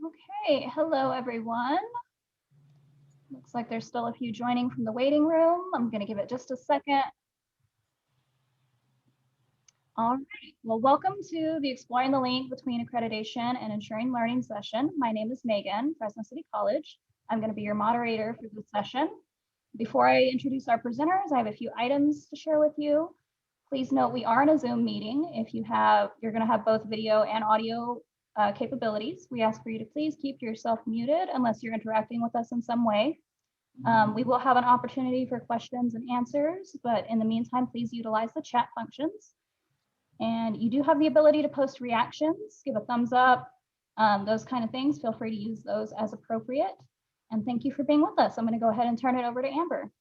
Okay, hello everyone. Looks like there's still a few joining from the waiting room. I'm going to give it just a second. All right, well, welcome to the Exploring the Link Between Accreditation and Ensuring Learning session. My name is Megan, Fresno City College. I'm going to be your moderator for this session. Before I introduce our presenters, I have a few items to share with you. Please note we are in a Zoom meeting. If you're going to have both video and audio capabilities. We ask for you to please keep yourself muted unless you're interacting with us in some way. We will have an opportunity for questions and answers, but in the meantime, please utilize the chat functions. And you do have the ability to post reactions, give a thumbs up, those kind of things. Feel free to use those as appropriate. And thank you for being with us. I'm going to go ahead and turn it over to Amber.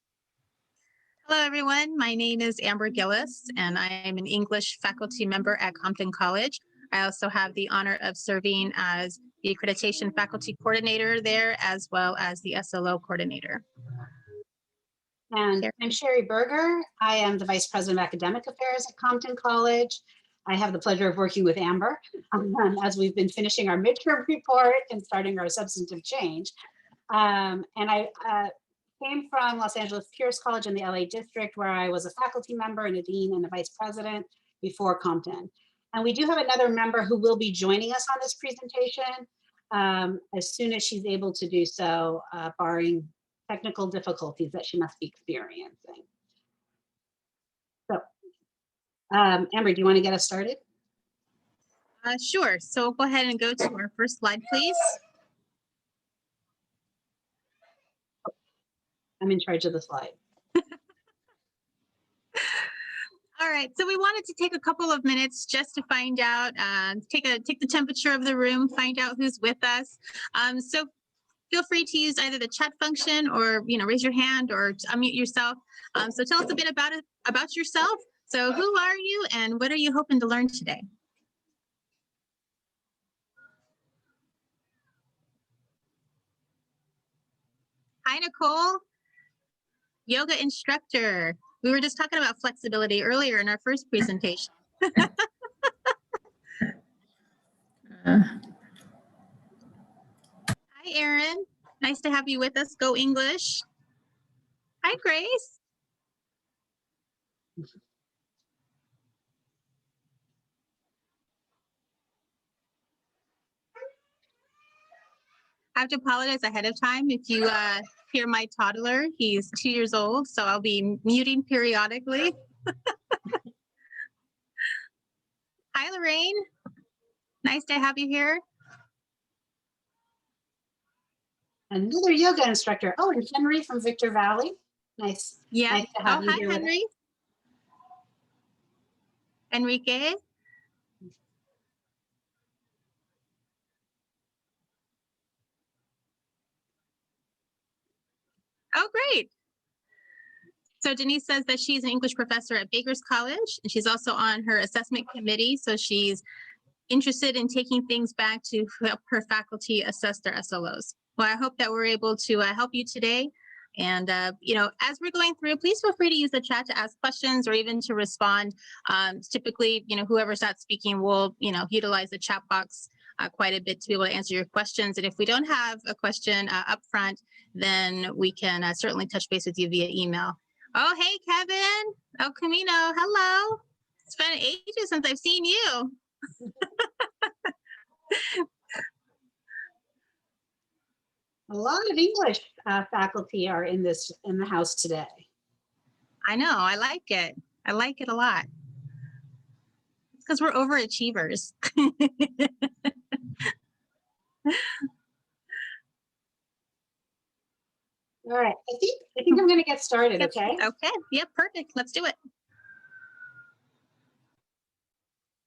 Hello, everyone. My name is Amber Gillis, and I am an English faculty member at Compton College. I also have the honor of serving as the Accreditation Faculty Coordinator there, as well as the SLO Coordinator. And I'm Sheri Berger. I am the Vice President of Academic Affairs at Compton College. I have the pleasure of working with Amber as we've been finishing our midterm report and starting our substantive change. And I came from Los Angeles Pierce College in the LA district, where I was a faculty member and a dean and a vice president before Compton. And we do have another member who will be joining us on this presentation as soon as she's able to do so, barring technical difficulties that she must be experiencing. So, Amber, do you want to get us started? Sure. So go ahead and go to our first slide, please. I'm in charge of the slide. All right, so we wanted to take a couple of minutes just to find out, take the temperature of the room, find out who's with us. So feel free to use either the chat function or raise your hand or unmute yourself. So tell us a bit about yourself. So who are you and what are you hoping to learn today? Hi, Nicole, yoga instructor. We were just talking about flexibility earlier in our first presentation. Hi, Erin. Nice to have you with us. Go English. Hi, Grace. I have to apologize ahead of time if you hear my toddler. He's 2 years old, so I'll be muting periodically. Hi, Lorraine. Nice to have you here. Another yoga instructor. Oh, and Henry from Victor Valley. Nice. Yeah. Nice to have you hi, here. Henry. Enrique. Oh, great. So Denise says that she's an English professor at Berger's College, and she's also on her assessment committee. So she's interested in taking things back to help her faculty assess their SLOs. Well, I hope that we're able to help you today. And, as we're going through, please feel free to use the chat to ask questions or even to respond. Typically, whoever's not speaking will, utilize the chat box quite a bit to be able to answer your questions. And if we don't have a question up front, then we can certainly touch base with you via email. Oh, hey, Kevin. Oh, Camino. Hello. It's been ages since I've seen you. A lot of English faculty are in the house today. I know. I like it. I like it a lot. It's because we're overachievers. All right. I think I'm going to get started. Yep. Okay. Okay. Yep. Perfect. Let's do it.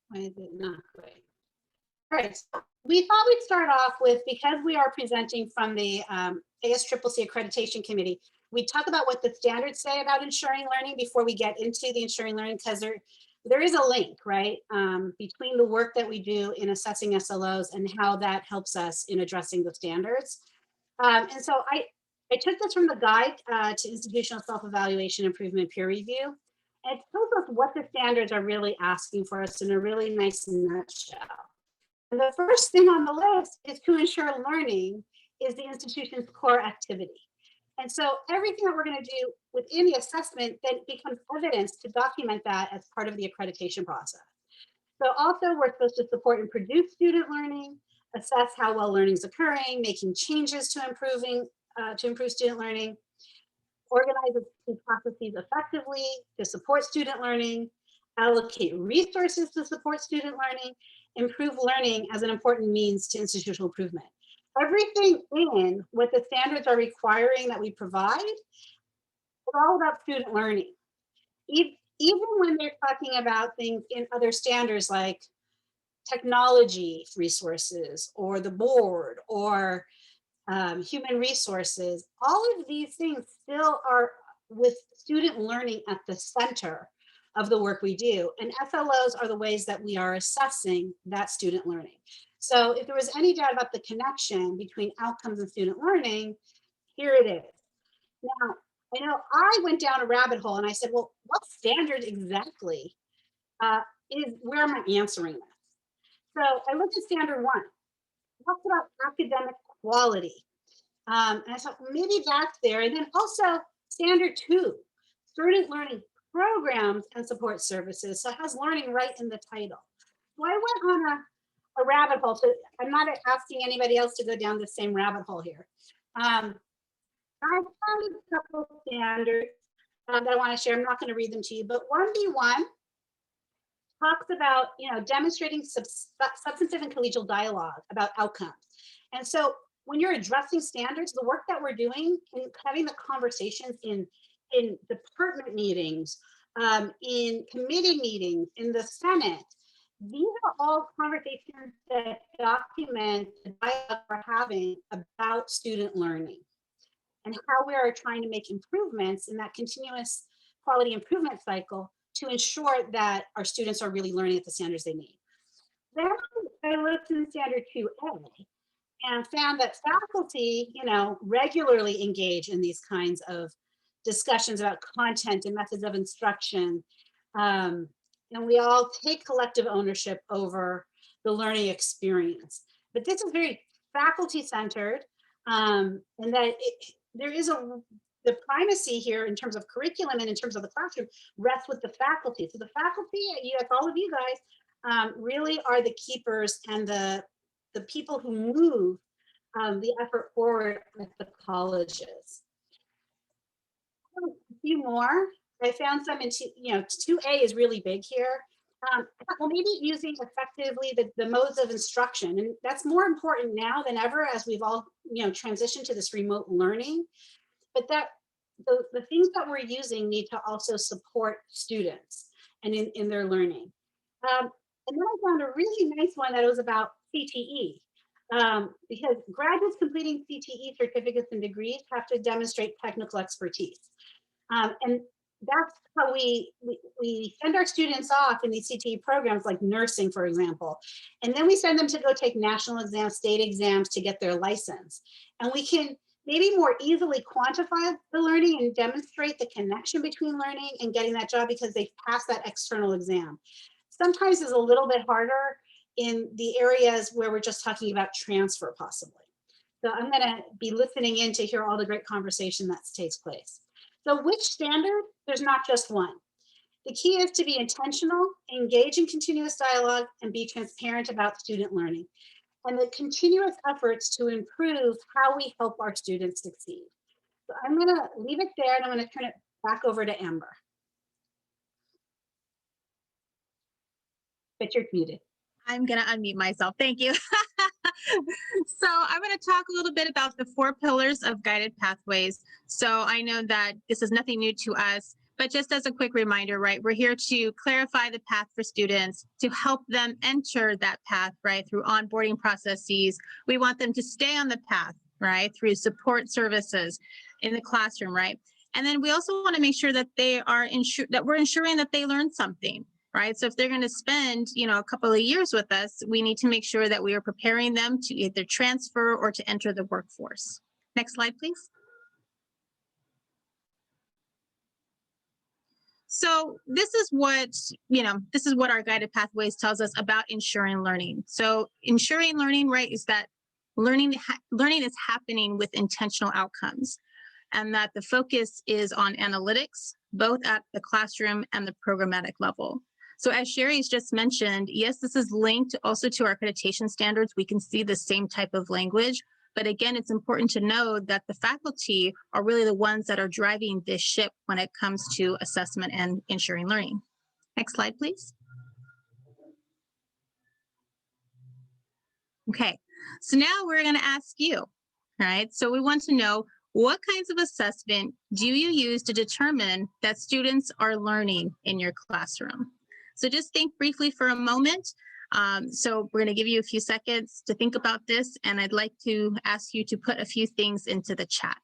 Why is it not great? All right. So we thought we'd start off with, because we are presenting from the ASCCC Accreditation Committee, we talk about what the standards say about ensuring learning before we get into the ensuring learning, because there is a link, right, between the work that we do in assessing SLOs and how that helps us in addressing the standards. And so I took this from the Guide to Institutional Self-Evaluation, Improvement, Peer Review. And it tells us what the standards are really asking for us in a really nice nutshell. And the first thing on the list is to ensure learning is the institution's core activity. And so everything that we're going to do within the assessment then becomes evidence to document that as part of the accreditation process. So also we're supposed to support and produce student learning, assess how well learning is occurring, making changes to improve student learning, organize the processes effectively to support student learning, allocate resources to support student learning, improve learning as an important means to institutional improvement. Everything in what the standards are requiring that we provide is all about student learning. Even when they're talking about things in other standards like technology resources or the board or human resources, all of these things still are with student learning at the center of the work we do. And FLOs are the ways that we are assessing that student learning. So if there was any doubt about the connection between outcomes and student learning, here it is. Now, I know I went down a rabbit hole and I said, well, what standard exactly where am I answering this? So I looked at standard 1. Talks about academic quality. And I thought, well, maybe that's there. And then also standard 2, student learning programs and support services. So it has learning right in the title. So I went on a rabbit hole. So I'm not asking anybody else to go down the same rabbit hole here. I found a couple of standards that I want to share. I'm not going to read them to you, but 1B1 talks about, demonstrating substantive and collegial dialogue about outcomes. And so when you're addressing standards, the work that we're doing and having the conversations in department meetings, in committee meetings, in the Senate, these are all conversations that document the dialogue we're having about student learning and how we are trying to make improvements in that continuous quality improvement cycle to ensure that our students are really learning at the standards they need. Then I looked in standard 2A and found that faculty, regularly engage in these kinds of discussions about content and methods of instruction. And we all take collective ownership over the learning experience. But this is very faculty-centered, and that there is the primacy here in terms of curriculum and in terms of the classroom rests with the faculty. So the faculty, all of you guys, really are the keepers and the people who move the effort forward at the colleges. A few more. I found some in 2A is really big here. Well, maybe using effectively the modes of instruction, and that's more important now than ever as we've all transitioned to this remote learning. But that the things that we're using need to also support students and in their learning. And then I found a really nice one that was about CTE. Because graduates completing CTE certificates and degrees have to demonstrate technical expertise. And that's how we send our students off in these CTE programs like nursing, for example. And then we send them to go take national exams, state exams to get their license. And we can maybe more easily quantify the learning and demonstrate the connection between learning and getting that job because they've passed that external exam. Sometimes it's a little bit harder in the areas where we're just talking about transfer possibly. So I'm going to be listening in to hear all the great conversation that takes place. So which standard? There's not just one. The key is to be intentional, engage in continuous dialogue, and be transparent about student learning and the continuous efforts to improve how we help our students succeed. So I'm going to leave it there and I'm going to turn it back over to Amber. But you're muted. I'm going to unmute myself. Thank you. So I'm going to talk a little bit about the 4 pillars of guided pathways. So I know that this is nothing new to us, but just as a quick reminder, right, we're here to clarify the path for students, to help them enter that path, right, through onboarding processes. We want them to stay on the path, right, through support services in the classroom, right? And then we also want to make sure that they are that we're ensuring that they learn something. Right. So if they're going to spend, a couple of years with us, we need to make sure that we are preparing them to either transfer or to enter the workforce. Next slide, please. So this is what, this is what our guided pathways tells us about ensuring learning. So ensuring learning, right, is that learning is happening with intentional outcomes, and that the focus is on analytics, both at the classroom and the programmatic level. So as Sheri's just mentioned, yes, this is linked also to our accreditation standards. We can see the same type of language. But again, it's important to know that the faculty are really the ones that are driving this ship when it comes to assessment and ensuring learning. Next slide, please. Okay, so now we're going to ask you, all right? So we want to know, what kinds of assessment do you use to determine that students are learning in your classroom? So just think briefly for a moment. So we're going to give you a few seconds to think about this, and I'd like to ask you to put a few things into the chat.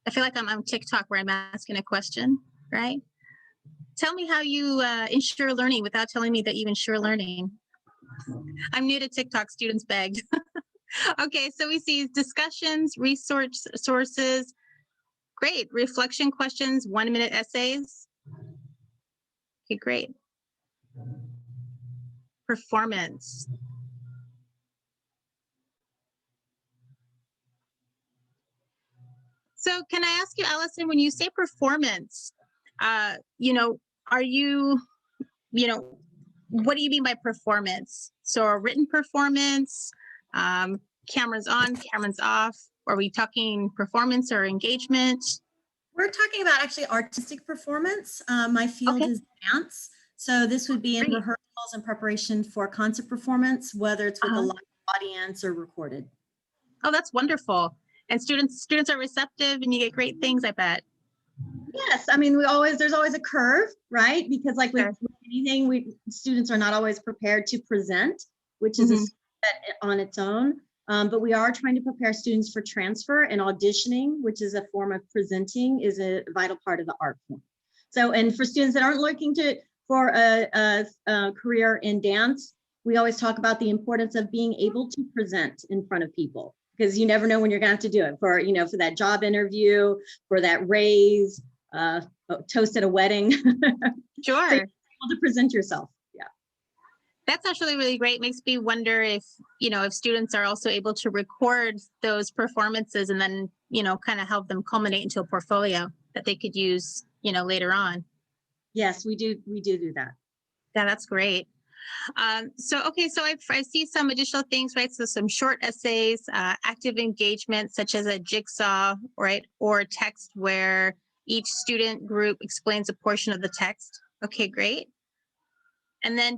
I feel like I'm on TikTok where I'm asking a question, right? Tell me how you ensure learning without telling me that you ensure learning. I'm new to TikTok, students begged. Okay, so we see discussions, resource sources. Great. Reflection questions, 1-minute essays. Okay, great. Performance. So can I ask you, Allison, when you say performance, are you, what do you mean by performance? So a written performance, cameras on, cameras off? Are we talking performance or engagement? We're talking about actually artistic performance. My field is dance. So this would be in rehearsals and preparation for concert performance, whether it's with a live audience or recorded. Oh, that's wonderful. And students are receptive and you get great things, I bet. Yes, I mean, there's always a curve, right? Because like with anything, students are not always prepared to present, which is a skill set on its own. But we are trying to prepare students for transfer, and auditioning, which is a form of presenting, is a vital part of the art form. So, and for students that aren't looking for a career in dance, we always talk about the importance of being able to present in front of people, because you never know when you're going to have to do it for, for that job interview, for that raise, toast at a wedding. Sure. So you're able to present yourself. Yeah. That's actually really great. Makes me wonder if, if students are also able to record those performances and then, kind of help them culminate into a portfolio that they could use, later on. Yes, we do that. Yeah, that's great. So I see some additional things, right? So some short essays, active engagement, such as a jigsaw, right? Or text where each student group explains a portion of the text. Okay, great. And then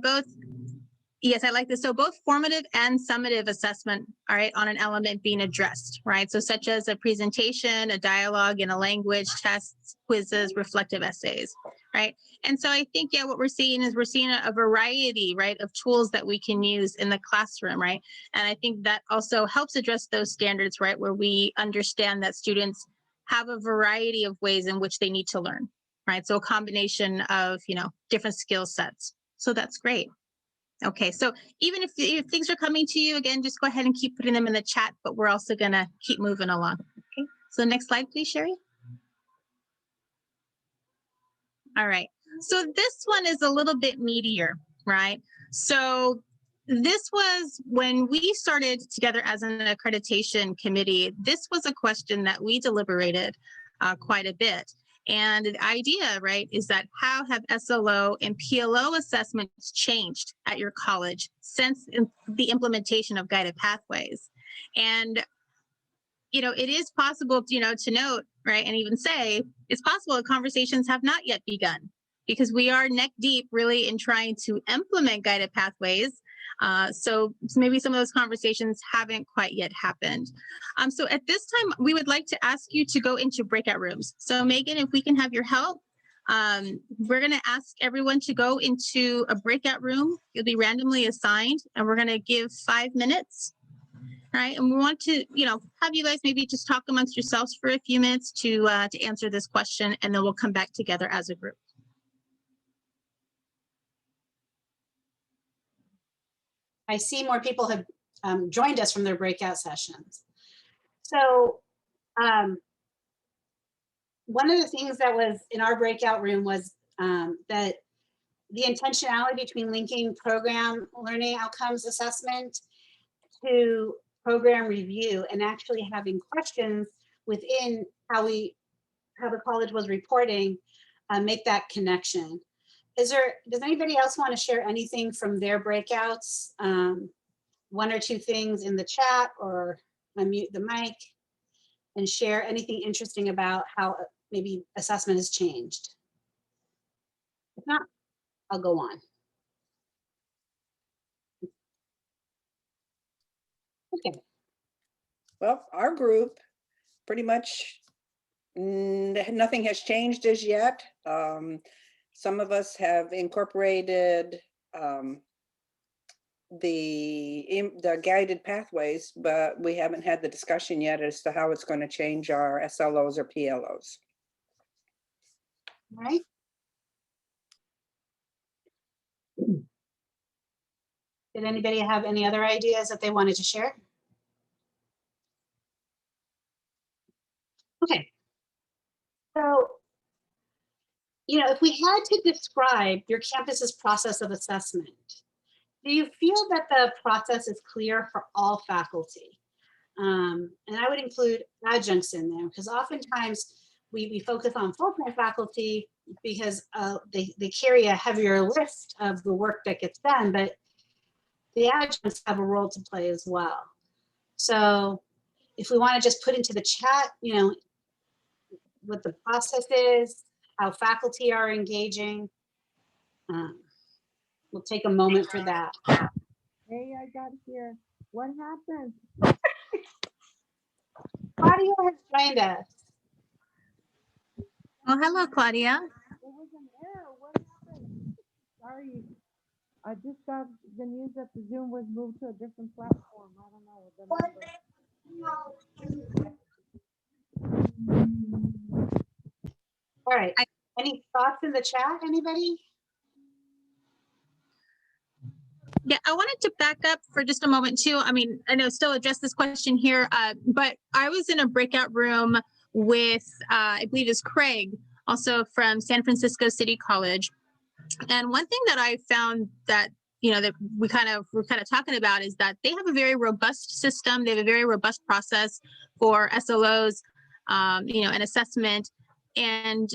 yes, I like this. So both formative and summative assessment, all right, on an element being addressed, right? So such as a presentation, a dialogue in a language, tests, quizzes, reflective essays, right? And so I think, what we're seeing is a variety, right, of tools that we can use in the classroom, right? And I think that also helps address those standards, right, where we understand that students have a variety of ways in which they need to learn, right? So a combination of, different skill sets. So that's great. Okay, so even if things are coming to you, again, just go ahead and keep putting them in the chat, but we're also going to keep moving along. Okay, so next slide, please, Sheri. All right, so this one is a little bit meatier, right? So this was when we started together as an accreditation committee, this was a question that we deliberated quite a bit. And the idea, right, is that how have SLO and PLO assessments changed at your college since the implementation of guided pathways? And, it is possible, to note, right, and even say, it's possible that conversations have not yet begun, because we are neck deep really in trying to implement guided pathways. So maybe some of those conversations haven't quite yet happened. So at this time, we would like to ask you to go into breakout rooms. So Megan, if we can have your help, we're going to ask everyone to go into a breakout room. You'll be randomly assigned, and we're going to give 5 minutes. Right, and we want to, have you guys maybe just talk amongst yourselves for a few minutes to answer this question, and then we'll come back together as a group. I see more people have joined us from their breakout sessions. So one of the things that was in our breakout room was that the intentionality between linking program learning outcomes assessment to program review and actually having questions within how the college was reporting, make that connection. Does anybody else want to share anything from their breakouts? One or two things in the chat, or unmute the mic and share anything interesting about how maybe assessment has changed. If not, I'll go on. Okay. Well, our group pretty much nothing has changed as yet. Some of us have incorporated the guided pathways, but we haven't had the discussion yet as to how it's going to change our SLOs or PLOs. All right. Did anybody have any other ideas that they wanted to share? Okay. So, you know, if we had to describe your campus's process of assessment, do you feel that the process is clear for all faculty? And I would include adjuncts in there, because oftentimes we focus on full-time faculty because they carry a heavier list of the work that gets done, but the adjuncts have a role to play as well. So if we want to just put into the chat, you know, what the process is, how faculty are engaging, we'll take a moment for that. Hey, I got here. What happened? Claudia has joined us. Oh, hello, Claudia. There was an error. What happened? Sorry. I just got the news that the Zoom was moved to a different platform. I don't know what the number. All right. Any thoughts in the chat, anybody? Yeah, I wanted to back up for just a moment too. I mean, I know still address this question here, but I was in a breakout room with, I believe is Craig, also from San Francisco City College. And one thing that I found that, you know, that we're kind of talking about is that they have a very robust system. They have a very robust process for SLOs, you know, and assessment. And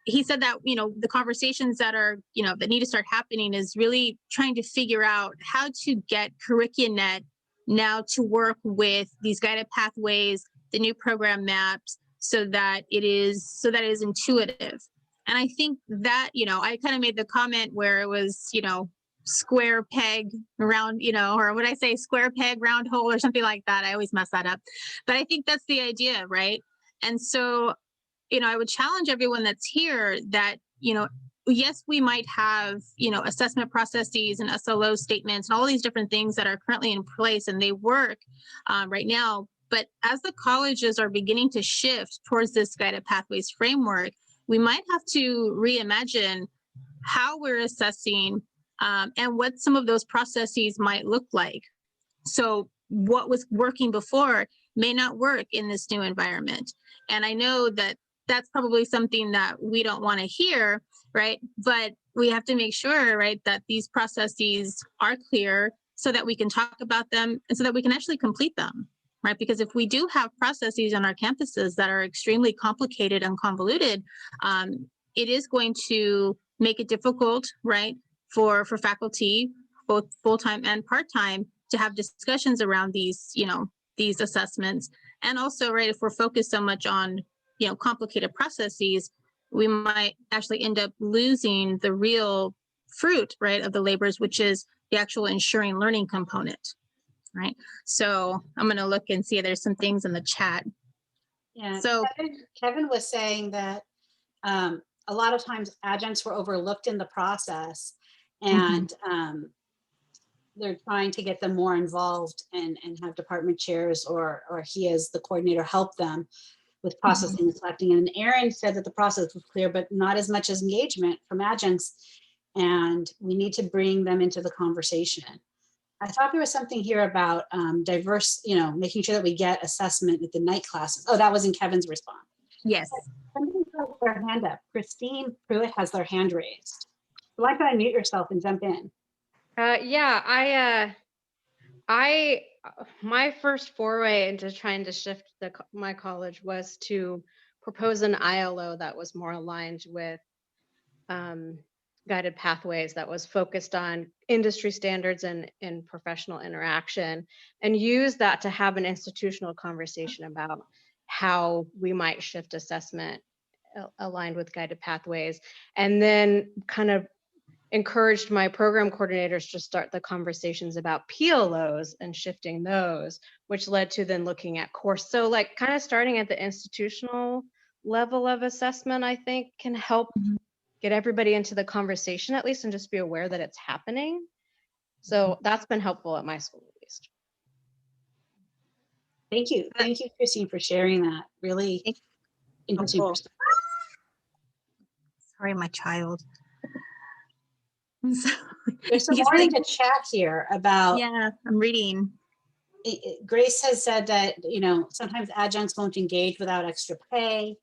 he said that, you know, the conversations that are, you know, that need to start happening is really trying to figure out how to get CurricuNet now to work with these guided pathways, the new program maps, so that it is intuitive. And I think that, you know, I kind of made the comment where it was, you know, square peg round, you know, or would I say square peg round hole or something like that. I always mess that up. But I think that's the idea, right? And so, you know, I would challenge everyone that's here that, you know, yes, we might have, you know, assessment processes and SLO statements and all these different things that are currently in place and they work right now. But as the colleges are beginning to shift towards this guided pathways framework, we might have to reimagine how we're assessing and what some of those processes might look like. So what was working before may not work in this new environment. And I know that that's probably something that we don't want to hear, right? But we have to make sure, right, that these processes are clear so that we can talk about them and so that we can actually complete them, right? Because if we do have processes on our campuses that are extremely complicated and convoluted, it is going to make it difficult, right, for faculty, both full-time and part-time, to have discussions around these, you know, these assessments. And also, right, if we're focused so much on, you know, complicated processes, we might actually end up losing the real fruit, right, of the labors, which is the actual ensuring learning component, right? So I'm going to look and see if there's some things in the chat. Yeah, So Kevin was saying that a lot of times adjuncts were overlooked in the process, and they're trying to get them more involved and have department chairs or he as the coordinator help them with processing and selecting. And Aaron said that the process was clear, but not as much as engagement from adjuncts. And we need to bring them into the conversation. I thought there was something here about diverse, making sure that we get assessment at the night classes. Oh, that was in Kevin's response. Yes. Somebody has their hand up. Christine Pruitt has their hand raised. Why don't you unmute yourself and jump in? Yeah, my first foray into trying to shift my college was to propose an ILO that was more aligned with guided pathways, that was focused on industry standards and professional interaction, and use that to have an institutional conversation about how we might shift assessment aligned with guided pathways, and then kind of encouraged my program coordinators to start the conversations about PLOs and shifting those, which led to then looking at course. So like kind of starting at the institutional level of assessment, I think can help get everybody into the conversation at least, and just be aware that it's happening. So that's been helpful at my school at least. Thank you. Thank you, Christine, for sharing that. Really interesting Helpful. perspective. Sorry, my child. There's some more in the chat here about, Yeah, I'm reading. Grace has said that, sometimes adjuncts won't engage without extra pay.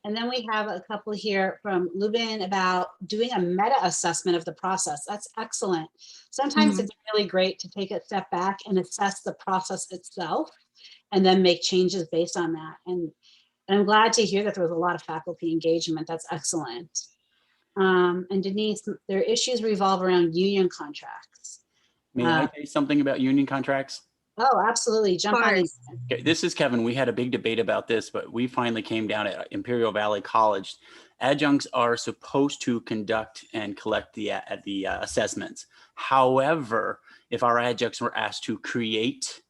And then we have a couple here from Lubin about doing a meta assessment of the process. That's excellent. Sometimes it's really great to take a step back and assess the process itself and then make changes based on that. And I'm glad to hear that there was a lot of faculty engagement. That's excellent. And Denise, their issues revolve around union contracts. May I say something about union contracts? Oh, absolutely. Jump on in. Okay, this is Kevin. We had a big debate about this, but we finally came down at Imperial Valley College. Adjuncts are supposed to conduct and collect the assessments. However, if our adjuncts were asked to create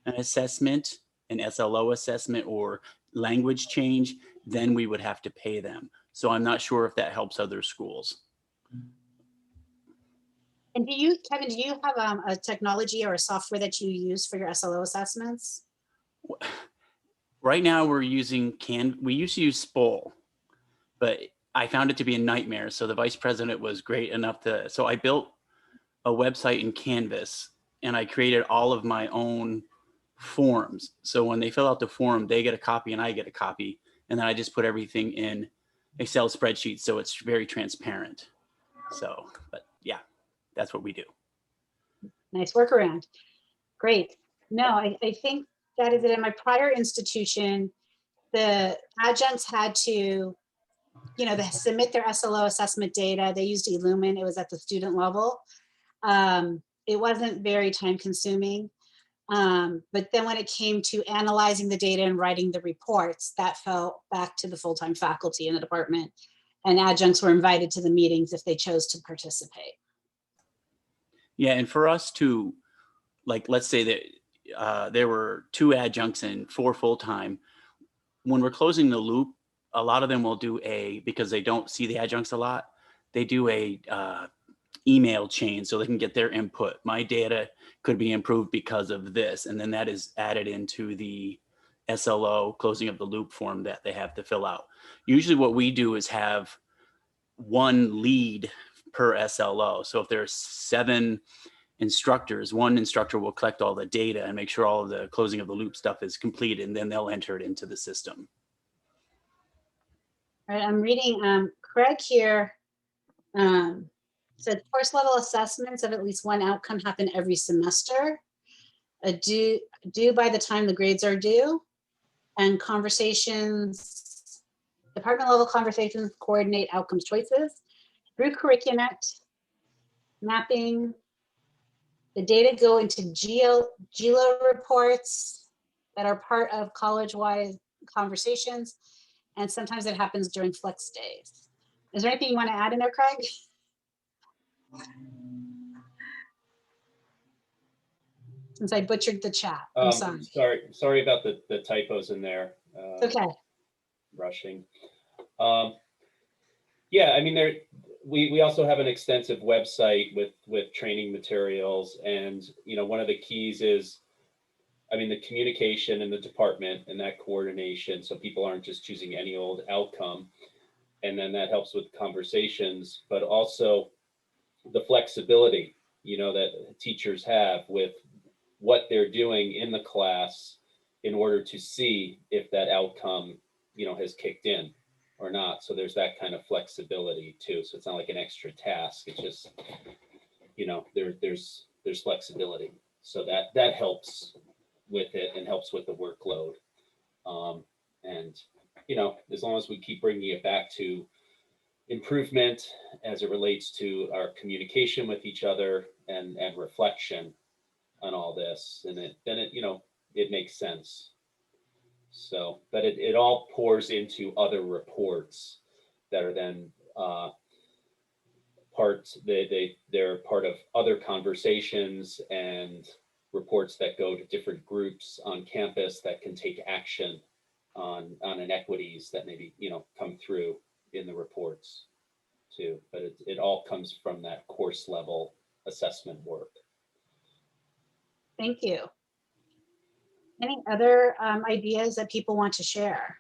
an assessment, an SLO assessment or language change, then we would have to pay them. So I'm not sure if that helps other schools. And Kevin, do you have a technology or a software that you use for your SLO assessments? Right now we're using we used to use SPOL, but I found it to be a nightmare. So the vice president was great enough so I built a website in Canvas and I created all of my own forms. So when they fill out the form, they get a copy and I get a copy. And then I just put everything in Excel spreadsheets. So it's very transparent. So, but yeah. That's what we do. Nice workaround. Great. No, I think that is it. In my prior institution, the adjuncts had to, they submit their SLO assessment data. They used Illumin. It was at the student level. It wasn't very time consuming. But then when it came to analyzing the data and writing the reports, that fell back to the full-time faculty in the department. And adjuncts were invited to the meetings if they chose to participate. Yeah, and for us to, like, let's say that there were 2 adjuncts and 4 full-time. When we're closing the loop, a lot of them will do because they don't see the adjuncts a lot, they do a email chain so they can get their input. My data could be improved because of this. And then that is added into the SLO closing of the loop form that they have to fill out. Usually what we do is have 1 lead per SLO. So if there's 7 instructors, 1 instructor will collect all the data and make sure all of the closing of the loop stuff is completed, and then they'll enter it into the system. All right, I'm reading Craig here. Said course level assessments of at least 1 outcome happen every semester, due by the time the grades are due, and conversations, department level conversations coordinate outcomes choices through curriculum mapping. The data go into GLO reports that are part of college-wide conversations, and sometimes it happens during flex days. Is there anything you want to add in there, Craig? Since I butchered the chat, I'm sorry. Sorry about the typos in there. Okay. Rushing. Yeah, I mean, we also have an extensive website with training materials, and one of the keys is, I mean, the communication in the department and that coordination, so people aren't just choosing any old outcome, and then that helps with conversations, but also the flexibility. you know, that teachers have with what they're doing in the class in order to see if that outcome, you know, has kicked in or not. So there's that kind of flexibility too. So it's not like an extra task. It's just, you know, there's flexibility. So that helps with it and helps with the workload. And, you know, as long as we keep bringing it back to improvement as it relates to our communication with each other and reflection on all this, and then it, you know, it makes sense. So, but it all pours into other reports that are then they're part of other conversations and reports that go to different groups on campus that can take action on inequities that maybe, you know, come through in the reports too. But it all comes from that course level assessment work. Thank you. Any other ideas that people want to share?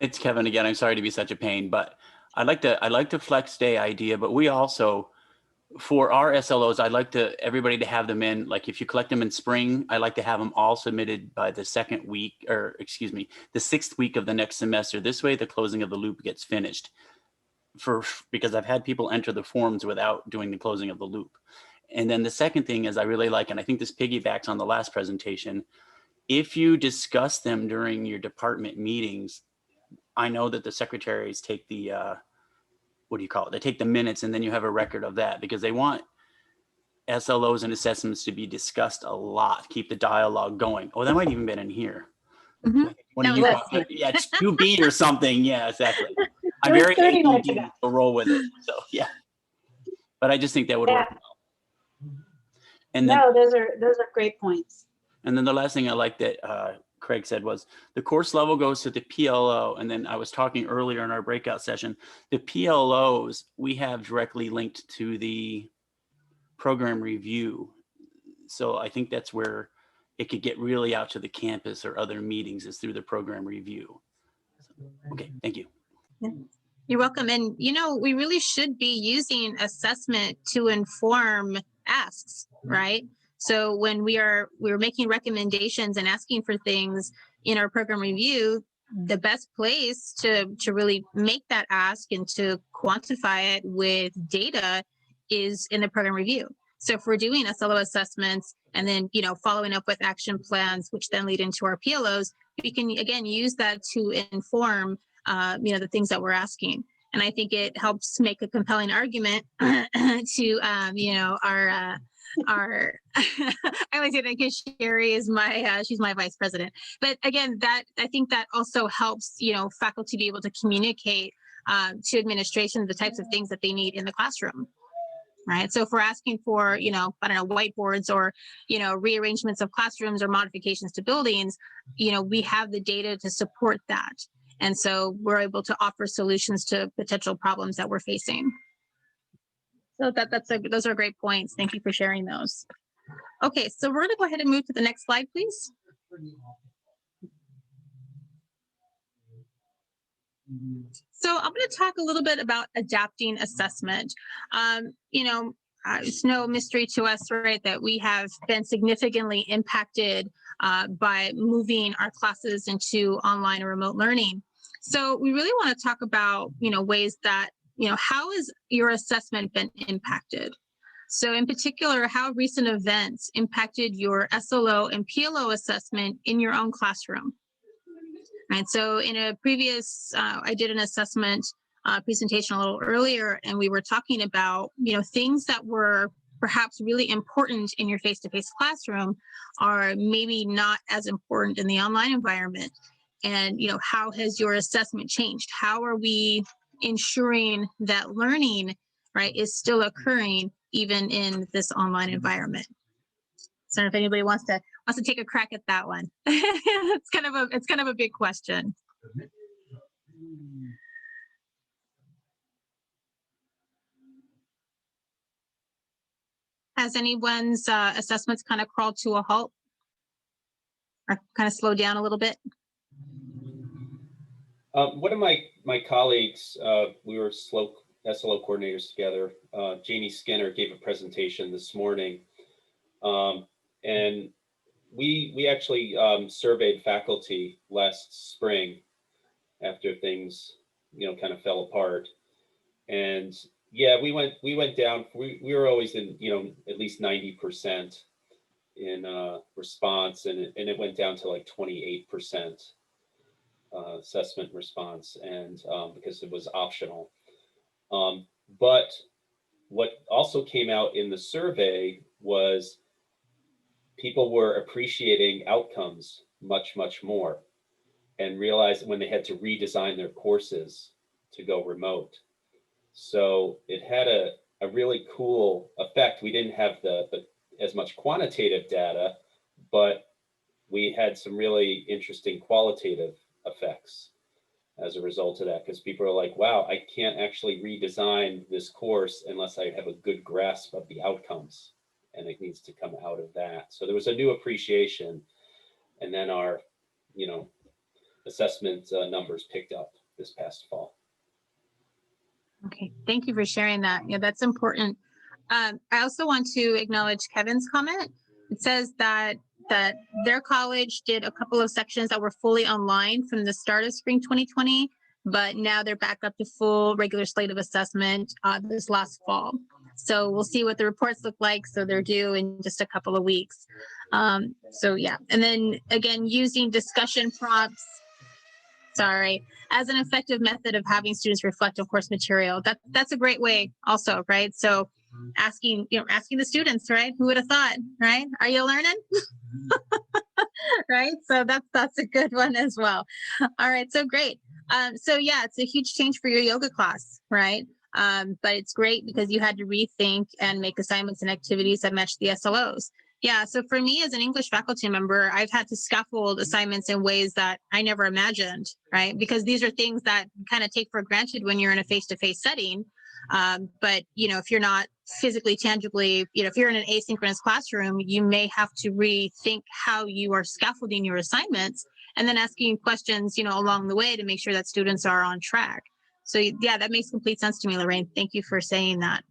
It's Kevin again. I'm sorry to be such a pain, but I like the flex day idea, but we also, for our SLOs, I'd like everybody to have them in, like if you collect them in spring, I like to have them all submitted by the 6th week of the next semester. This way the closing of the loop gets finished because I've had people enter the forms without doing the closing of the loop. And then the second thing is I really like, and I think this piggybacks on the last presentation, if you discuss them during your department meetings, I know that the secretaries take the, what do you call it? They take the minutes and then you have a record of that because they want SLOs and assessments to be discussed a lot, keep the dialogue going. Oh, that might even been in here. One of you, yeah, 2B or something. Yeah, exactly. I'm very ADD, so roll with it. So yeah, but I just think that would work well. And then, no, those are great points. And then the last thing I like that Craig said was the course level goes to the PLO. And then I was talking earlier in our breakout session, the PLOs we have directly linked to the program review. So I think that's where it could get really out to the campus or other meetings is through the program review. Okay, thank you. You're welcome. And, you know, we really should be using assessment to inform asks, right? So when we're making recommendations and asking for things in our program review, the best place to really make that ask and to quantify it with data is in the program review. So if we're doing SLO assessments and then, you know, following up with action plans, which then lead into our PLOs, we can, again, use that to inform, you know, the things that we're asking. And I think it helps make a compelling argument to, you know, our I always say that because Sheri is she's my vice president. But again, I think that also helps, you know, faculty be able to communicate to administration the types of things that they need in the classroom. Right. So if we're asking for, you know, I don't know, whiteboards or, you know, rearrangements of classrooms or modifications to buildings, you know, we have the data to support that. And so we're able to offer solutions to potential problems that we're facing. So those are great points. Thank you for sharing those. Okay, so we're going to go ahead and move to the next slide, please. So I'm going to talk a little bit about adapting assessment. You know, it's no mystery to us, right, that we have been significantly impacted by moving our classes into online or remote learning. So we really want to talk about, you know, ways that, you know, how has your assessment been impacted? So in particular, how recent events impacted your SLO and PLO assessment in your own classroom? Right. So in a previous, I did an assessment presentation a little earlier, and we were talking about, you know, things that were perhaps really important in your face-to-face classroom are maybe not as important in the online environment. And, you know, how has your assessment changed? How are we ensuring that learning, right, is still occurring even in this online environment? So if anybody wants to take a crack at that one. It's kind of a big question. Has anyone's assessments kind of crawled to a halt or kind of slowed down a little bit? One of my colleagues, we were slow SLO coordinators together. Janie Skinner gave a presentation this morning, and we actually surveyed faculty last spring after things, kind of fell apart. And yeah, we went down. We were always in, at least 90% in response, and it went down to like 28% assessment response, and because it was optional. But what also came out in the survey was people were appreciating outcomes much, much more, and realized when they had to redesign their courses to go remote. So it had a really cool effect. We didn't have the as much quantitative data, but we had some really interesting qualitative effects as a result of that, because people are like, wow, I can't actually redesign this course unless I have a good grasp of the outcomes, and it needs to come out of that. So there was a new appreciation, and then our, assessment numbers picked up this past fall. Okay, thank you for sharing that. Yeah, that's important. I also want to acknowledge Kevin's comment. It says that their college did a couple of sections that were fully online from the start of spring 2020, but now they're back up to full regular slate of assessment this last fall. So we'll see what the reports look like. So they're due in just a couple of weeks. So yeah, and then again, using discussion prompts, as an effective method of having students reflect on course material. That's a great way also, right? So asking the students, right? Who would have thought, right? Are you learning? Right? So that's a good one as well. All right, so great. So yeah, it's a huge change for your yoga class, right? But it's great because you had to rethink and make assignments and activities that match the SLOs. Yeah, so for me as an English faculty member, I've had to scaffold assignments in ways that I never imagined, right? Because these are things that you kind of take for granted when you're in a face-to-face setting. But, if you're not physically, tangibly, if you're in an asynchronous classroom, you may have to rethink how you are scaffolding your assignments and then asking questions, along the way to make sure that students are on track. So yeah, that makes complete sense to me, Lorraine. Thank you for saying that.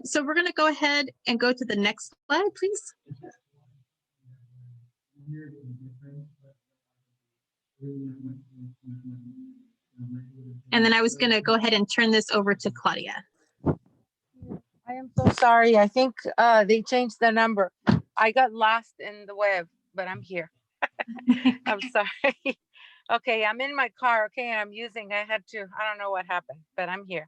So we're going to go ahead and go to the next slide, please. And then I was going to go ahead and turn this over to Claudia. I am so sorry. I think they changed the number. I got lost in the web, but I'm here. I'm sorry. Okay, I'm in my car. Okay, and I don't know what happened, but I'm here.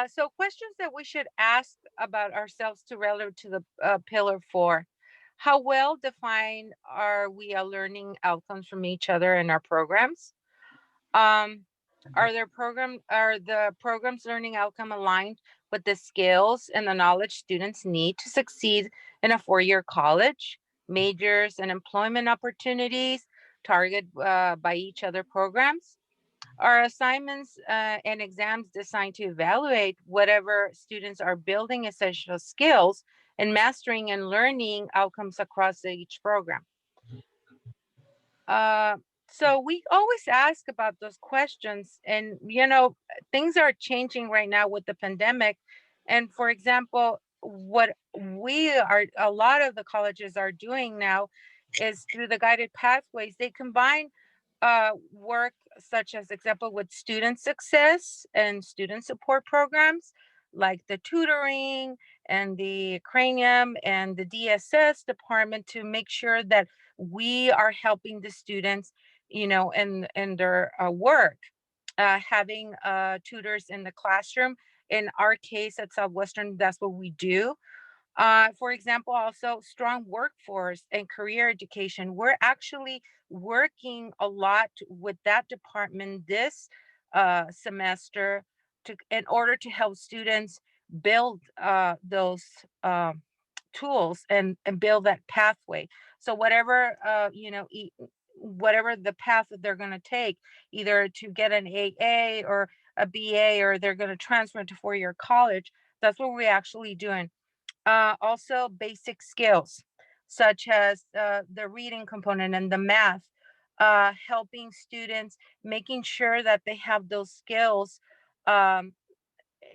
So questions that we should ask about ourselves relative to the pillar 4. How well defined are we learning outcomes from each other in our programs? Are the programs learning outcome aligned with the skills and the knowledge students need to succeed in a 4-year college, majors and employment opportunities targeted by each other programs? Are assignments and exams designed to evaluate whatever students are building essential skills and mastering and learning outcomes across each program? So we always ask about those questions, and things are changing right now with the pandemic. And for example, what a lot of the colleges are doing now is through the guided pathways, they combine work such as example with student success and student support programs like the tutoring and the cranium and the DSS department to make sure that we are helping the students, in their work, having tutors in the classroom. In our case at Southwestern, that's what we do. For example, also strong workforce and career education. We're actually working a lot with that department this semester in order to help students build those tools and build that pathway. So whatever, whatever the path that they're going to take, either to get an AA or a BA, or they're going to transfer to 4-year college, that's what we're actually doing. Also basic skills such as the reading component and the math, helping students, making sure that they have those skills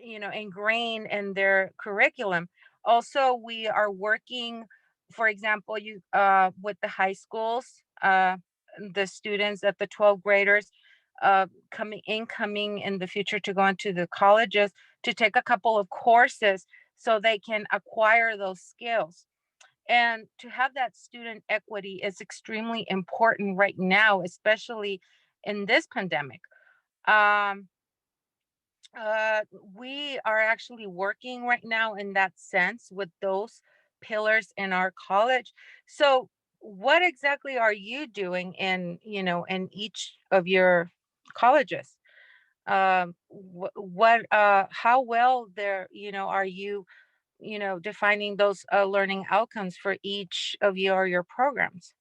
ingrained in their curriculum. Also, we are working, for example, with the high schools, the students at the 12th graders coming in the future to go into the colleges to take a couple of courses so they can acquire those skills. And to have that student equity is extremely important right now, especially in this pandemic. Um, we are actually working right now in that sense with those pillars in our college. So what exactly are you doing in each of your colleges? How well are you, defining those learning outcomes for each of your programs?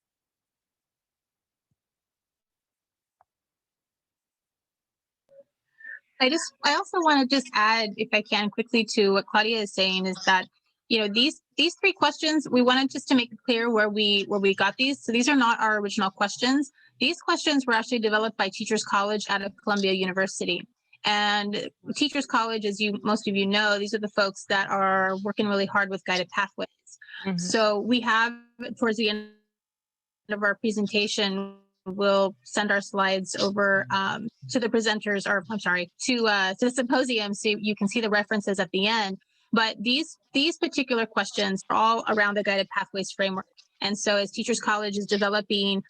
I also want to just add, if I can, quickly to what Claudia is saying, is that these three questions, we wanted just to make it clear where we got these. So these are not our original questions. These questions were actually developed by Teachers College out of Columbia University. And Teachers College, as most of you know, these are the folks that are working really hard with guided pathways. Mhm. So we have, towards the end of our presentation, we'll send our slides over to the presenters, or I'm sorry, to the symposium, so you can see the references at the end. But these particular questions are all around the guided pathways framework. And so as Teachers College is developing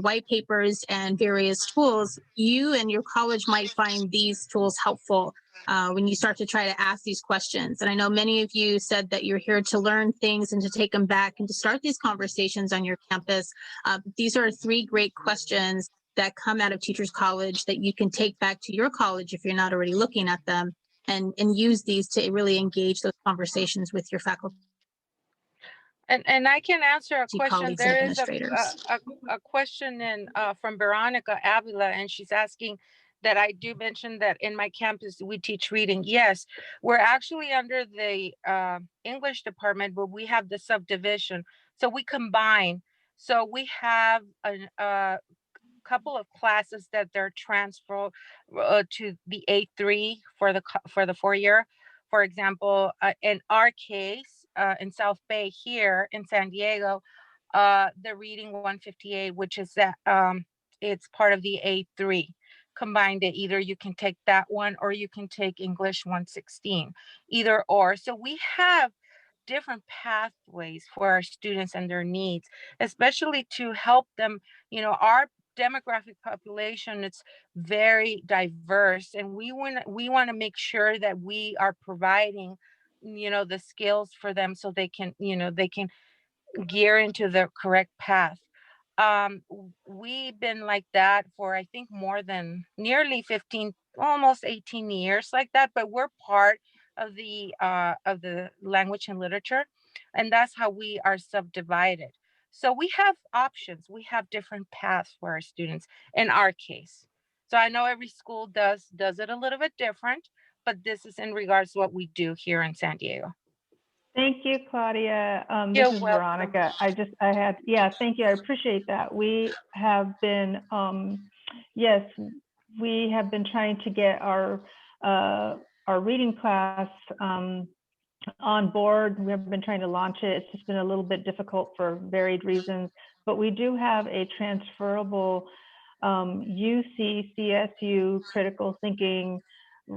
white papers and various tools, you and your college might find these tools helpful when you start to try to ask these questions. And I know many of you said that you're here to learn things and to take them back and to start these conversations on your campus. These are three great questions that come out of Teachers College that you can take back to your college if you're not already looking at them, and use these to really engage those conversations with your faculty. And I can answer a question. Colleagues and There is administrators. a question from Veronica Avila, and she's asking that I do mention that in my campus we teach reading. Yes, we're actually under the English department, but we have the subdivision, so we combine. So we have a couple of classes that they're transferred to the A3 for the 4-year. For example, in our case, in South Bay here in San Diego, the reading 158, which is that it's part of the A3 combined. It either you can take that one or you can take English 116, either or. So we have different pathways for our students and their needs, especially to help them. Our demographic population, it's very diverse, and we want to make sure that we are providing the skills for them so they can gear into the correct path. We've been like that for, I think, more than nearly 15, almost 18 years like that, but we're part of the language and literature, and that's how we are subdivided. So we have options, we have different paths for our students in our case. So I know every school does it a little bit different, but this is in regards to what we do here in San Diego. Thank you, Claudia. You're This is welcome. Veronica. Thank you. I appreciate that. We have been, yes, we have been trying to get our reading class on board. We have been trying to launch it. It's just been a little bit difficult for varied reasons, but we do have a transferable UC-CSU critical thinking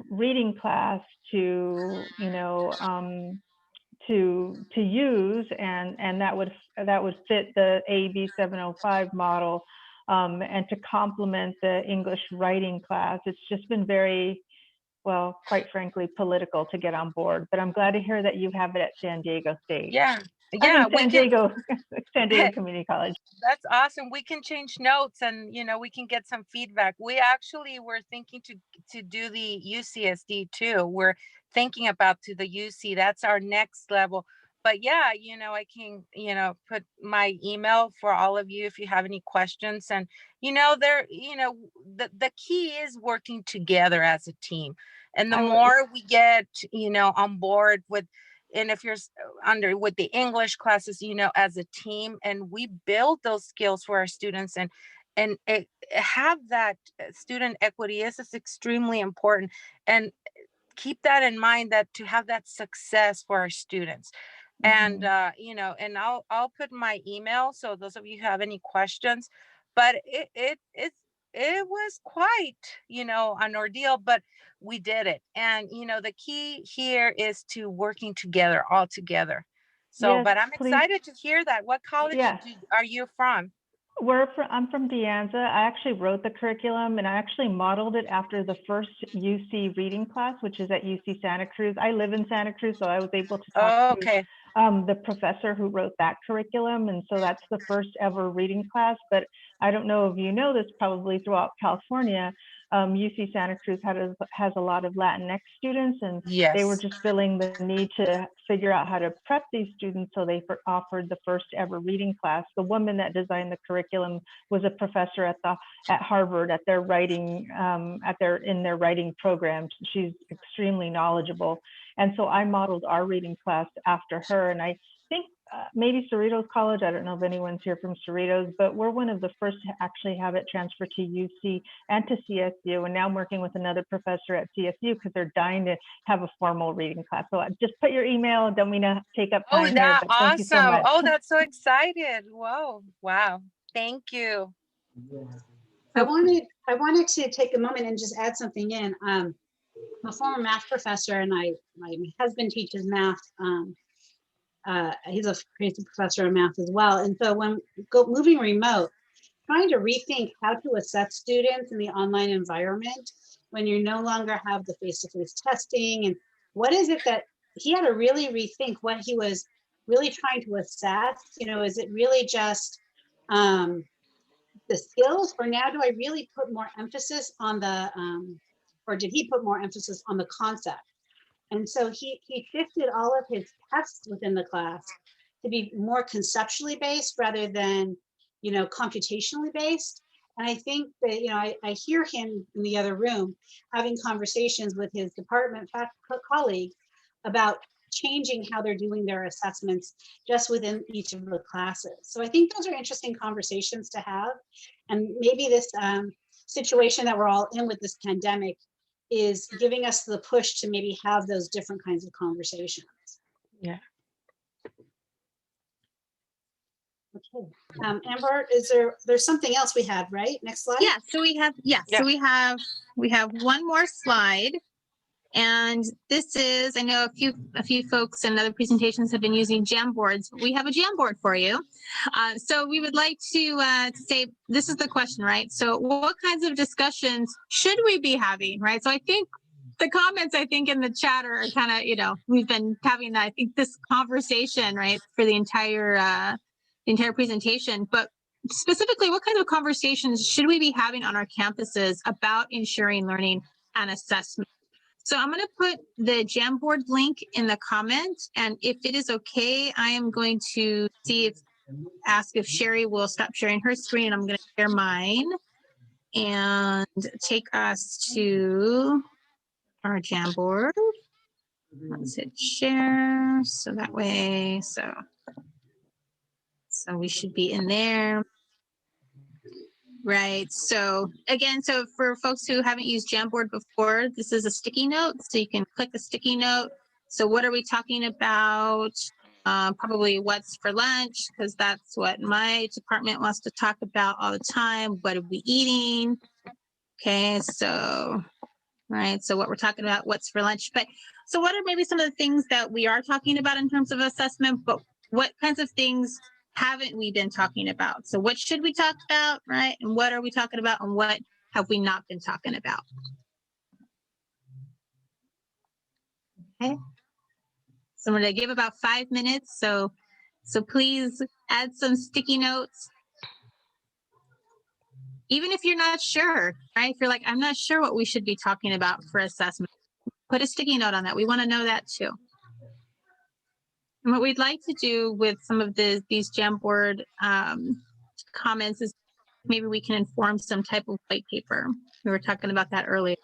reading class to use, and that would fit the AB 705 model, and to complement the English writing class. It's just been very, well, quite frankly, political to get on board, but I'm glad to hear that you have it at San Diego State. Yeah. San Diego Community College. That's awesome. We can change notes, and we can get some feedback. We actually were thinking to do the UCSD too. We're thinking about to the UC. That's our next level. But yeah, I can put my email for all of you if you have any questions. And the key is working together as a team. And the more we get on board with, and if you're with the English classes, as a team, and we build those skills for our students, and have that student equity is extremely important. And keep that in mind, that to have that success for our students. And you know, and I'll put my email, so those of you who have any questions. But it was quite, you know, an ordeal, but we did it. And you know, the key here is to working together, all together. So, Yes, but I'm please. excited to hear that. What college Yes. are you from? I'm from De Anza. I actually wrote the curriculum and I actually modeled it after the first UC reading class, which is at UC Santa Cruz. I live in Santa Cruz, so I was able to talk Okay. to the professor who wrote that curriculum. And so that's the first ever reading class. But I don't know if you know this, probably throughout California, UC Santa Cruz has a lot of Latinx students, and they were Yes. just feeling the need to figure out how to prep these students. So they offered the first ever reading class. The woman that designed the curriculum was a professor at Harvard at their writing in their writing program. She's extremely knowledgeable, and so I modeled our reading class after her. And I think maybe Cerritos College, I don't know if anyone's here from Cerritos, but we're one of the first to actually have it transfer to UC and to CSU. And now I'm working with another professor at CSU because they're dying to have a formal reading class. So just put your email. Don't mean to take up time here, but thank you so much. Oh, that's so excited. Whoa. Wow. Thank you. I wanted to take a moment and just add something in. I'm a former math professor, and my husband teaches math. He's a crazy professor of math as well. And so when moving remote, trying to rethink how to assess students in the online environment when you no longer have the face-to-face testing, and what is it that he had to really rethink what he was really trying to assess. You know, is it really just the skills, or now do I really put more emphasis on the, or did he put more emphasis on the concept? And so he shifted all of his tests within the class to be more conceptually based rather than, you know, computationally based. And I think that, you know, I hear him in the other room having conversations with his department colleagues about changing how they're doing their assessments just within each of the classes. So I think those are interesting conversations to have. And maybe this situation that we're all in with this pandemic is giving us the push to maybe have those different kinds of conversations. Yeah. Okay. Amber, there's something else we had, right? Next slide. Yeah, so we have one more slide. And this is, I know a few folks in other presentations have been using Jamboards. We have a Jamboard for you. So we would like to say, this is the question, right? So what kinds of discussions should we be having, right? So I think the comments, in the chat are kind of, you know, we've been having, I think, this conversation, right, for the entire presentation. But specifically, what kinds of conversations should we be having on our campuses about ensuring learning and assessment? So I'm going to put the Jamboard link in the comments, and if it is okay, I am going to ask if Sheri will stop sharing her screen, and I'm going to share mine and take us to our Jamboard. Let's hit share, so that way, so we should be in there. Right. So again, so for folks who haven't used Jamboard before, this is a sticky note. So you can click the sticky note. So what are we talking about? Probably what's for lunch, because that's what my department wants to talk about all the time. What are we eating? Okay, so, right. So what we're talking about, what's for lunch. But so what are maybe some of the things that we are talking about in terms of assessment, but what kinds of things haven't we been talking about? So what should we talk about, right? And what are we talking about, and what have we not been talking about? Okay. So I'm going to give about 5 minutes. So please add some sticky notes. Even if you're not sure, right? If you're like, I'm not sure what we should be talking about for assessment, put a sticky note on that. We want to know that too. And what we'd like to do with some of these Jamboard comments is maybe we can inform some type of white paper. We were talking about that earlier.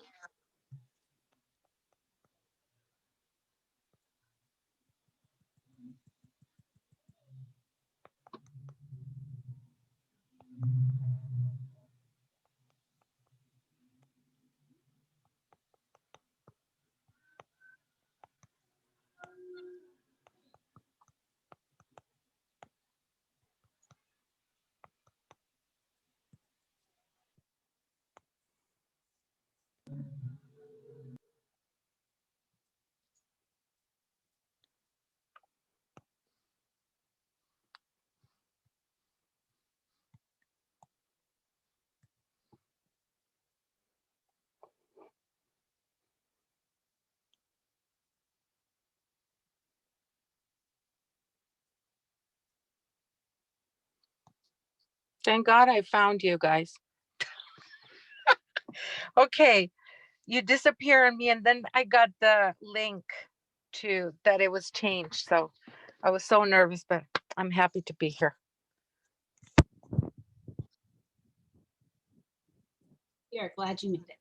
Thank God I found you guys. Okay, you disappear on me, and then I got the link to that it was changed. So I was so nervous, but I'm happy to be here. You're glad you made it.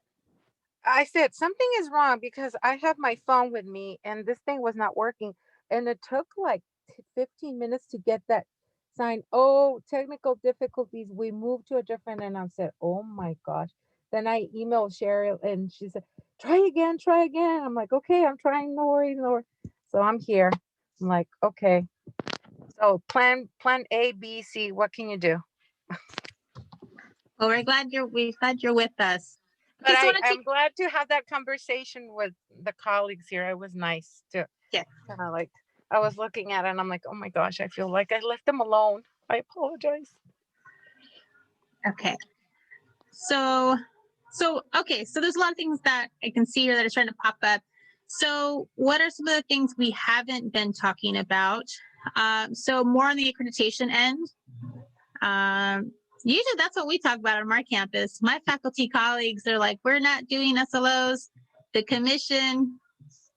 I said something is wrong because I have my phone with me and this thing was not working. And it took like 15 minutes to get that sign. Oh, technical difficulties. We moved to a different, and I said, oh my gosh. Then I emailed Sheri and she said, try again, try again. I'm like, okay, I'm trying, no worries, no worries. So I'm here. I'm like, okay. So plan A, B, C, what can you do? Well, we're glad you're with us. But Just wanna I'm take- glad to have that conversation with the colleagues here. It was nice to Yeah. kind of like, I was looking at it and I'm like, oh my gosh, I feel like I left them alone. I apologize. Okay. So there's a lot of things that I can see here that is trying to pop up. So what are some of the things we haven't been talking about? So more on the accreditation end. Usually that's what we talk about on our campus. My faculty colleagues are like, we're not doing SLOs. The commission,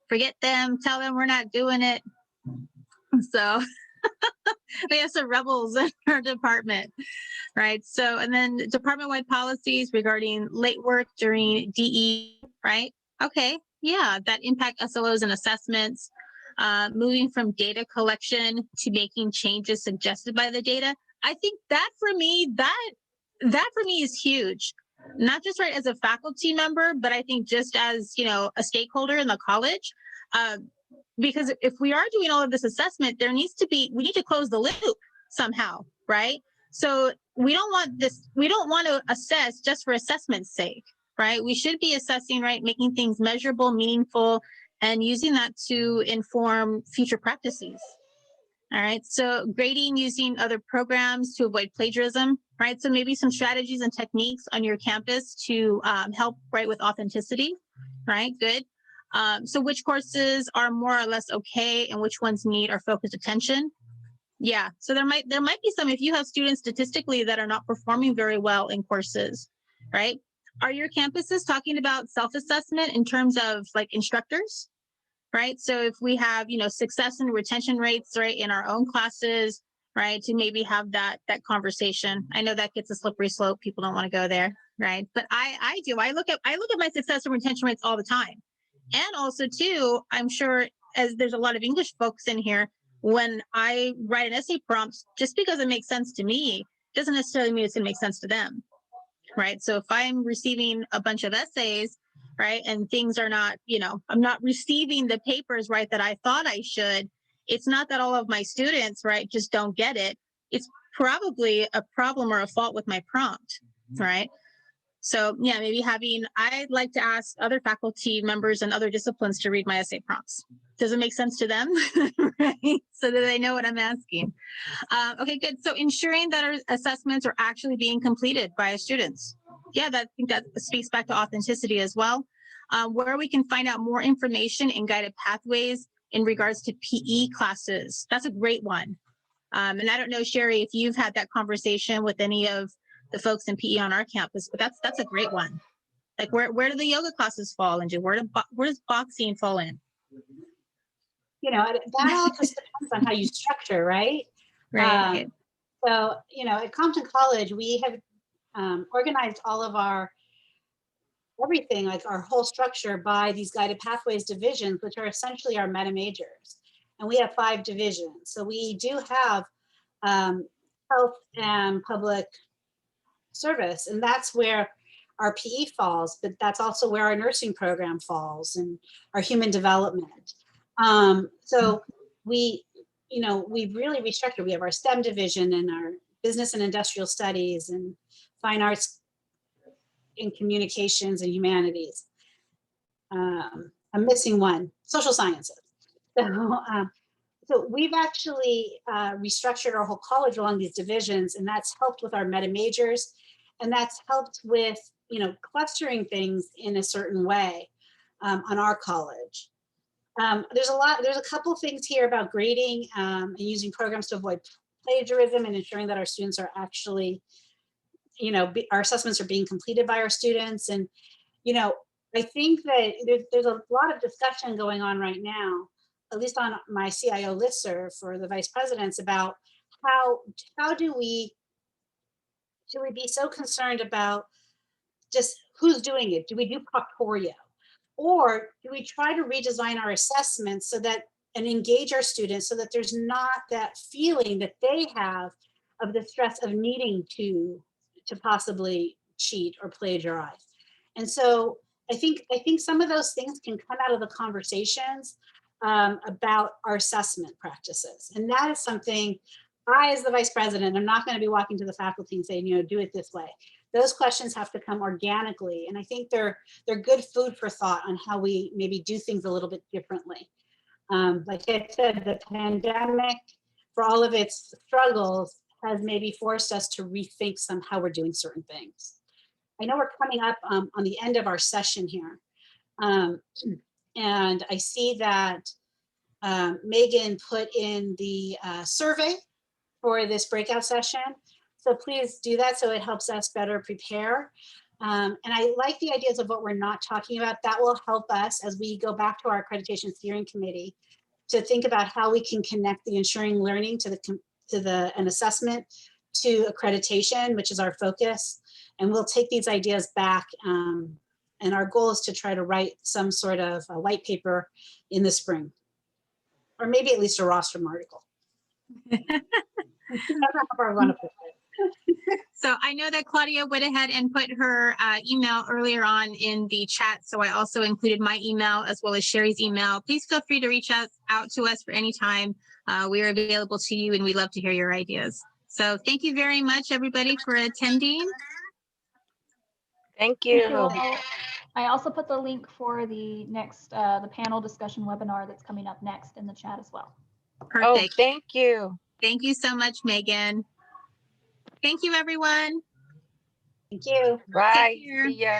forget them, tell them we're not doing it. So we have some rebels in our department, right? So, and then department-wide policies regarding late work during DE, right? Okay, yeah, that impact SLOs and assessments, moving from data collection to making changes suggested by the data. I think that for me, that for me is huge. Not just right as a faculty member, but I think just as, you know, a stakeholder in the college. Because if we are doing all of this assessment, we need to close the loop somehow, right? So we don't want to assess just for assessment's sake, right? We should be assessing, right, making things measurable, meaningful, and using that to inform future practices. All right, so grading using other programs to avoid plagiarism, right? So maybe some strategies and techniques on your campus to help, right, with authenticity, right? Good. So which courses are more or less okay and which ones need our focused attention? Yeah, so there might be some, if you have students statistically that are not performing very well in courses, right? Are your campuses talking about self-assessment in terms of like instructors? Right. So if we have, you know, success and retention rates, right, in our own classes, right, to maybe have that conversation. I know that gets a slippery slope. People don't want to go there, right? But I do. I look at my success and retention rates all the time. And also too, I'm sure as there's a lot of English folks in here, when I write an essay prompt, just because it makes sense to me, doesn't necessarily mean it's going to make sense to them. Right. So if I'm receiving a bunch of essays, right, and things are not, you know, I'm not receiving the papers, right, that I thought I should, it's not that all of my students, right, just don't get it. It's probably a problem or a fault with my prompt, right? So yeah, maybe I'd like to ask other faculty members and other disciplines to read my essay prompts. Does it make sense to them? Right? So that they know what I'm asking. Okay, good. So ensuring that our assessments are actually being completed by our students. Yeah, I think that speaks back to authenticity as well. Where we can find out more information in guided pathways in regards to PE classes. That's a great one. And I don't know, Sheri, if you've had that conversation with any of the folks in PE on our campus, but that's a great one. Like where do the yoga classes fall into? Where does boxing fall in? You know, that all just depends on how you structure, right? Right. So, you know, at Compton College, we have organized all of our everything, like our whole structure, by these guided pathways divisions, which are essentially our meta majors. And we have 5 divisions. So we do have health and public service, and that's where our PE falls, but that's also where our nursing program falls and our human development. So we, you know, we've really restructured. We have our STEM division and our business and industrial studies and fine arts and communications and humanities. I'm missing one, social sciences. So we've actually restructured our whole college along these divisions, and that's helped with our meta majors, and that's helped with, you know, clustering things in a certain way on our college. There's a couple of things here about grading and using programs to avoid plagiarism and ensuring that our students are actually our assessments are being completed by our students. And, I think that there's a lot of discussion going on right now, at least on my CIO listserv for the vice presidents, about how should we be so concerned about just who's doing it? Do we do proctorio? Or do we try to redesign our assessments and engage our students so that there's not that feeling that they have of the stress of needing to possibly cheat or plagiarize? And so I think some of those things can come out of the conversations about our assessment practices. And that is something I, as the vice president, I'm not going to be walking to the faculty and saying, do it this way. Those questions have to come organically. And I think they're good food for thought on how we maybe do things a little bit differently. Like I said, the pandemic, for all of its struggles, has maybe forced us to rethink how we're doing certain things. I know we're coming up on the end of our session here. And I see that Megan put in the survey for this breakout session. So please do that so it helps us better prepare. And I like the ideas of what we're not talking about. That will help us as we go back to our accreditation steering committee to think about how we can connect the ensuring learning to an assessment to accreditation, which is our focus. And we'll take these ideas back. And our goal is to try to write some sort of a white paper in the spring, or maybe at least a rostrum article. So I know that Claudia went ahead and put her email earlier on in the chat. So I also included my email as well as Sheri's email. Please feel free to reach out to us for any time. We are available to you and we love to hear your ideas. So thank you very much, everybody, for attending. Thank you. Thank you all. I also put the link for the next, the panel discussion webinar that's coming up next in the chat as well. Perfect. Oh, thank you. Thank you so much, Megan. Thank you, everyone. Thank you. Bye. Take care. See ya.